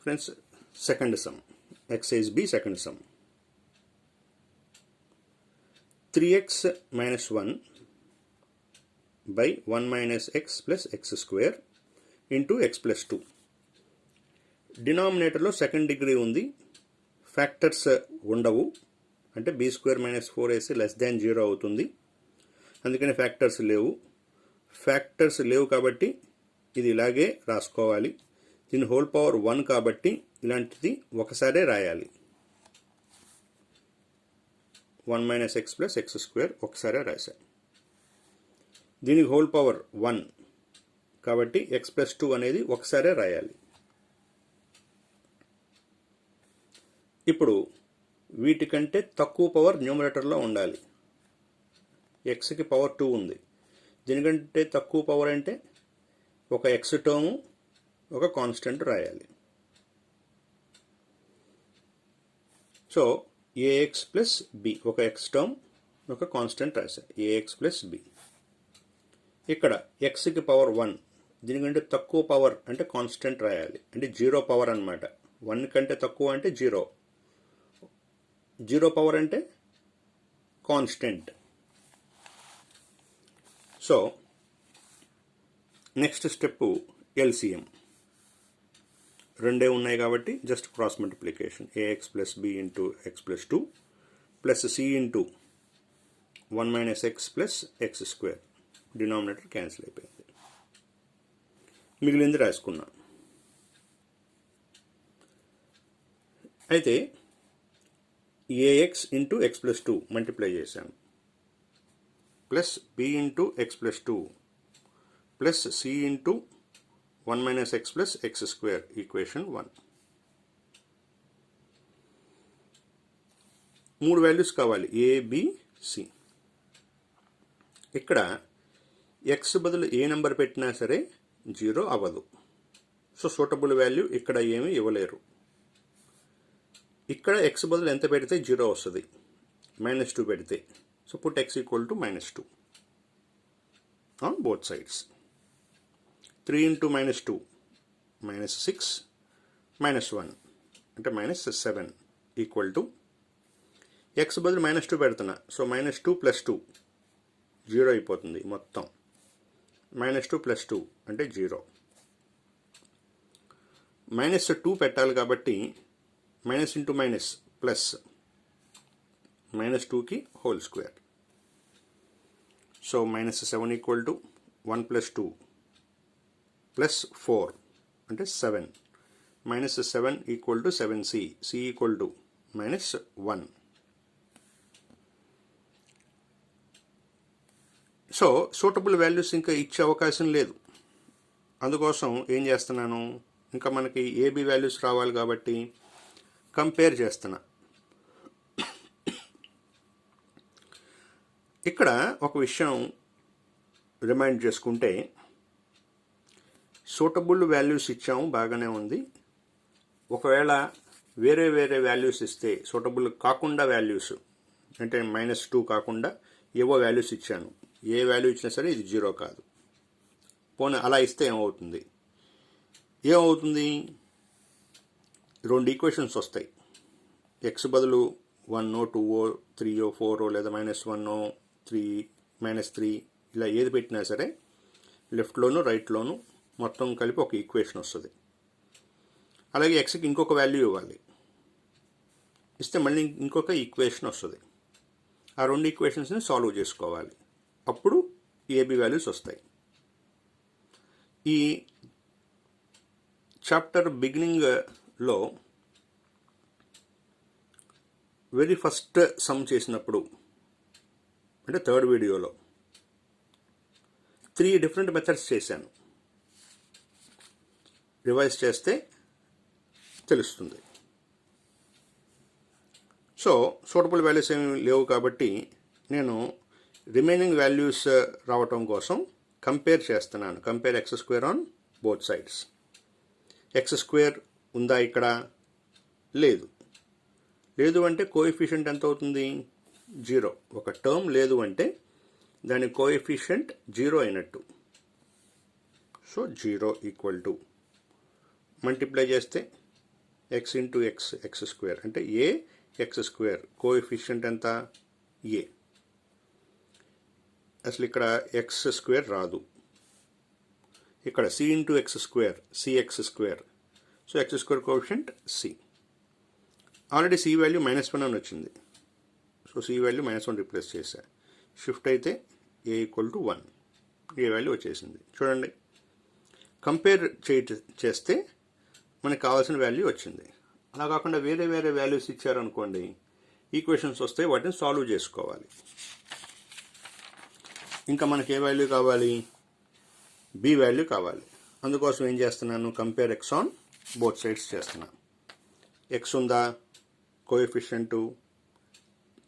Friends, second sum, exercise B second sum. 3x minus 1 by 1 minus x plus x square into x plus 2. డినామినేటర్లో second degree ఉంది, factors ఉండవు, అంటే b square minus 4ac less than 0 అవుతుంది, అందుకని factors లేవు కాబట్టి ఇది ఇలాగే రాసుకోవాలి. దీని హోల్ పవర్ 1 కాబట్టి ఇలాంటిది ఒకసారే రాయాలి. 1 minus x plus x square ఒకసారే రాశాను. దీనికి హోల్ పవర్ 1 కాబట్టి ఎక్స్ ప్లస్ 2 అనేది ఒకసారే రాయాలి. ఇప్పుడు వీటికంటే తక్కువ పవర్ న్యూమరేటర్లో ఉండాలి. ఎక్స్కి పవర్ 2 ఉంది, దీనికంటే తక్కువ పవర్ అంటే ఒక ఎక్స్ టర్ము ఒక కాన్స్టెంట్ రాయాలి. సో ఏఎక్స్ ప్లస్ బి, ఒక ఎక్స్ టర్మ్ ఒక కాన్స్టెంట్ రాశారు, ఏఎక్స్ ప్లస్ బి. ఇక్కడ ఎక్స్కి పవర్ 1, దీనికంటే తక్కువ పవర్ అంటే కాన్స్టెంట్ రాయాలి, అంటే 0 పవర్ అనమాట. 1 కంటే తక్కువ అంటే 0, 0 పవర్ అంటే constant. So next step LCM. రెండే ఉన్నాయి కాబట్టి just cross multiplication. A x plus b into x plus 2 plus c into 1 minus x plus x square. Denominator cancel అయిపోయింది, మిగిలింది రాసుకున్నాం. అయితే a x into x plus 2 multiply చేశాను, plus b into x plus 2 plus c into 1 minus x plus x square equation 1. 3 values కావాలి, a b c. ఇక్కడ x బదులు ఏ number పెట్టినా సరే 0 అవ్వదు. సో సూటబుల్ వాల్యూ ఇక్కడ ఏమీ ఇవ్వలేరు. ఇక్కడ ఎక్స్ బదులు ఎంత పెడితే 0 వస్తుంది, -2 పెడితే. So put X equal to -2 on both sides. 3 into -2 -6 -1 అంటే -7 ఈక్వల్ టు ఎక్స్ బదులు -2 పెడుతున్నా, సో -2 + 2 0 అయిపోతుంది మొత్తం. -2 + 2 అంటే 0. -2 పెట్టాలి కాబట్టి మైనస్ ఇంటూ మైనస్ ప్లస్, -2కి whole square. So -7 equal to 1 + 2 plus 4 అంటే 7. -7 equal to 7c, c equal to -1. So suitable values ఇంకా ఇచ్చే అవకాశం లేదు. అందుకోసం ఏం చేస్తున్నాను, ఇంకా మనకి ఏబి వాల్యూస్ రావాలి కాబట్టి కంపేర్ చేస్తున్నా. ఇక్కడ ఒక విషయం రిమైండ్ చేసుకుంటే, సూటబుల్ వాల్యూస్ ఇచ్చాము, బాగానే ఉంది. ఒకవేళ వేరే వాల్యూస్ ఇస్తే, సూటబుల్ కాకుండా వాల్యూస్ అంటే -2 కాకుండా ఏవో వాల్యూస్ ఇచ్చాను, ఏ వాల్యూ ఇచ్చినా సరే ఇది 0 కాదు. పోనీ అలా ఇస్తే ఏమవుతుంది, 2 ఈక్వేషన్స్ వస్తాయి. ఎక్స్ బదులు 1 2 3 4 లేదా -1 3 -3 ఇలా ఏది పెట్టినా సరే లెఫ్ట్లోను రైట్లోను మొత్తం కలిపి ఒక ఈక్వేషన్ వస్తుంది. అలాగే ఎక్స్కి ఇంకొక వాల్యూ ఇవ్వాలి, ఇస్తే మళ్ళీ ఇంకొక ఈక్వేషన్ వస్తుంది. ఆ 2 ఈక్వేషన్స్ని సాల్వ్ చేసుకోవాలి, అప్పుడు ఏబి వాల్యూస్ వస్తాయి. ఈ చాప్టర్ బిగినింగ్లో వెరీ ఫస్ట్ సమ్ చేసినప్పుడు, అంటే థర్డ్ వీడియోలో 3 డిఫరెంట్ మెథడ్స్ చేశాను. రివైజ్ చేస్తే తెలుస్తుంది. సో సూటబుల్ వాల్యూస్ ఏమి లేవు కాబట్టి నేను రిమైనింగ్ వాల్యూస్ రావటం కోసం కంపేర్ చేస్తున్నాను. Compare X square on both sides. X square ఉందా ఇక్కడ? లేదు అంటే కోఎఫిషియంట్ ఎంత అవుతుంది? 0. ఒక టర్మ్ లేదు అంటే దాని కోఎఫిషియంట్ 0 అయినట్టు. సో 0 ఈక్వల్ టు మల్టిప్లై చేస్తే X into X X square అంటే ఏ ఎక్స్ స్క్వేర్, కోఎఫిషియంట్ ఎంత ఏ. అసలు ఇక్కడ ఎక్స్ స్క్వేర్ రాదు, ఇక్కడ C into x square C x square. So x square coefficient C. Already C value -1 అని వచ్చింది, సో సి వాల్యూ -1 రిప్లేస్ చేశా. షిఫ్ట్ అయితే A equal to 1, A value వచ్చేసింది. చూడండి, కంపేర్ చేస్తే మనకు కావాల్సిన వాల్యూ వచ్చింది. అలా కాకుండా వేరే వేరే వాల్యూస్ ఇచ్చారనుకోండి, ఈక్వేషన్స్ వస్తే వాటిని సాల్వ్ చేసుకోవాలి. ఇంకా మనకి ఏ వాల్యూ కావాలి, బి వాల్యూ కావాలి. అందుకోసం ఏం చేస్తున్నాను, compare X on both sides చేస్తున్నాను. ఎక్స్ ఉందా, కోఎఫిషియంట్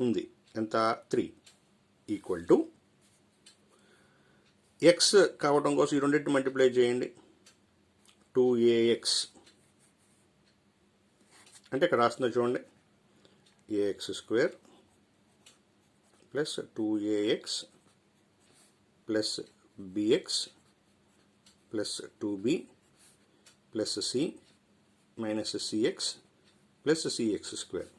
ఉంది, ఎంత 3 ఈక్వల్ టు ఎక్స్ కావడం కోసం ఈ రెండింటిని మల్టిప్లై చేయండి, 2ax అంటే ఇక్కడ రాస్తుందో చూడండి, a x square plus 2ax plus bx plus 2b plus c minus cx plus cx square.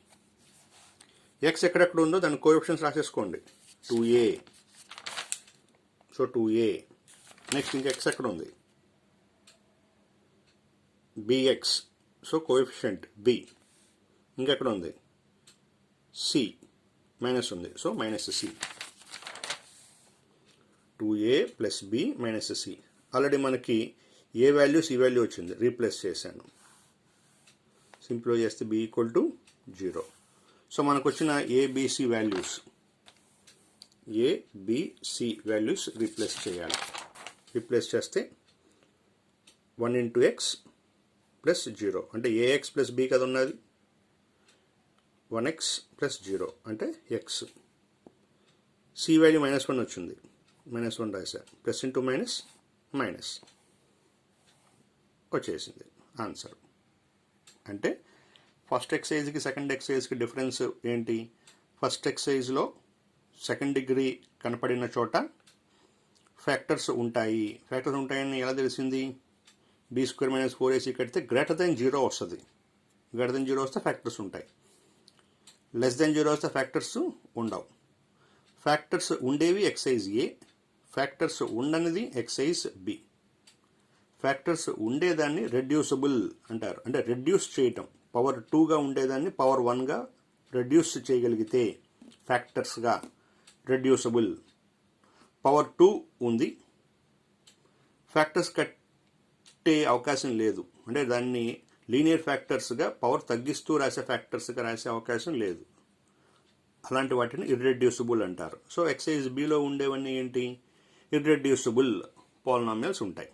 X ఎక్కడెక్కడ ఉందో దాని కోఎఫిషియన్స్ రాసేసుకోండి, 2a, సో 2a. నెక్స్ట్ ఇంకా ఎక్స్ ఎక్కడ ఉంది, bx, సో కోఎఫిషియంట్ b. ఇంకెక్కడ ఉంది, c, మైనస్ ఉంది, so minus c. 2a plus b minus c. Already మనకి ఏ వాల్యూ సి వాల్యూ వచ్చింది, రీప్లేస్ చేశాను. సింప్లిఫై చేస్తే b ఈక్వల్ టు 0. సో మనకు వచ్చిన a b c values, ABC values replace చేయాలి. రీప్లేస్ చేస్తే 1 ఇంటూ ఎక్స్ ప్లస్ 0 అంటే ఏఎక్స్ ప్లస్ బి కదా ఉన్నది, 1x ప్లస్ 0 అంటే ఎక్స్. సి వాల్యూ -1 వచ్చింది, -1 రాశా, ప్లస్ ఇంటూ మైనస్ మైనస్ వచ్చేసింది ఆన్సర్. అంటే ఫస్ట్ ఎక్సైజ్కి సెకండ్ ఎక్సైజ్కి డిఫరెన్స్ ఏంటి, ఫస్ట్ ఎక్సైజ్లో సెకండ్ డిగ్రీ కనపడిన చోట ఫ్యాక్టర్స్ ఉంటాయి. ఫ్యాక్టర్స్ ఉంటాయని ఎలా తెలిసింది, b² - 4ac కడితే గ్రేటర్ దెన్ 0 వస్తుంది. గ్రేటర్ దెన్ 0 వస్తే ఫ్యాక్టర్స్ ఉంటాయి, లెస్ దెన్ 0 వస్తే ఫ్యాక్టర్స్ ఉండవు. ఫ్యాక్టర్స్ ఉండేవి ఎక్సైజ్ ఏ, ఫ్యాక్టర్స్ ఉండనిది ఎక్సైజ్ బి. ఫ్యాక్టర్స్ ఉండేదాన్ని రెడ్యూసబుల్ అంటారు, అంటే రెడ్యూస్ చేయటం. పవర్ 2గా ఉండేదాన్ని పవర్ 1గా రెడ్యూస్ చేయగలిగితే ఫ్యాక్టర్స్గా రెడ్యూసబుల్. పవర్ 2 ఉంది, ఫ్యాక్టర్స్ కట్టే అవకాశం లేదు, అంటే దాన్ని లీనియర్ ఫ్యాక్టర్స్గా పవర్ తగ్గిస్తూ రాసే ఫ్యాక్టర్స్గా రాసే అవకాశం లేదు. అలాంటి వాటిని ఇర్రెడ్యూసిబుల్ అంటారు. సో ఎక్సైజ్ బిలో ఉండేవన్నీ ఏంటి, ఇర్రెడ్యూసిబుల్ పాలినామియల్స్ ఉంటాయి.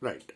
రైట్.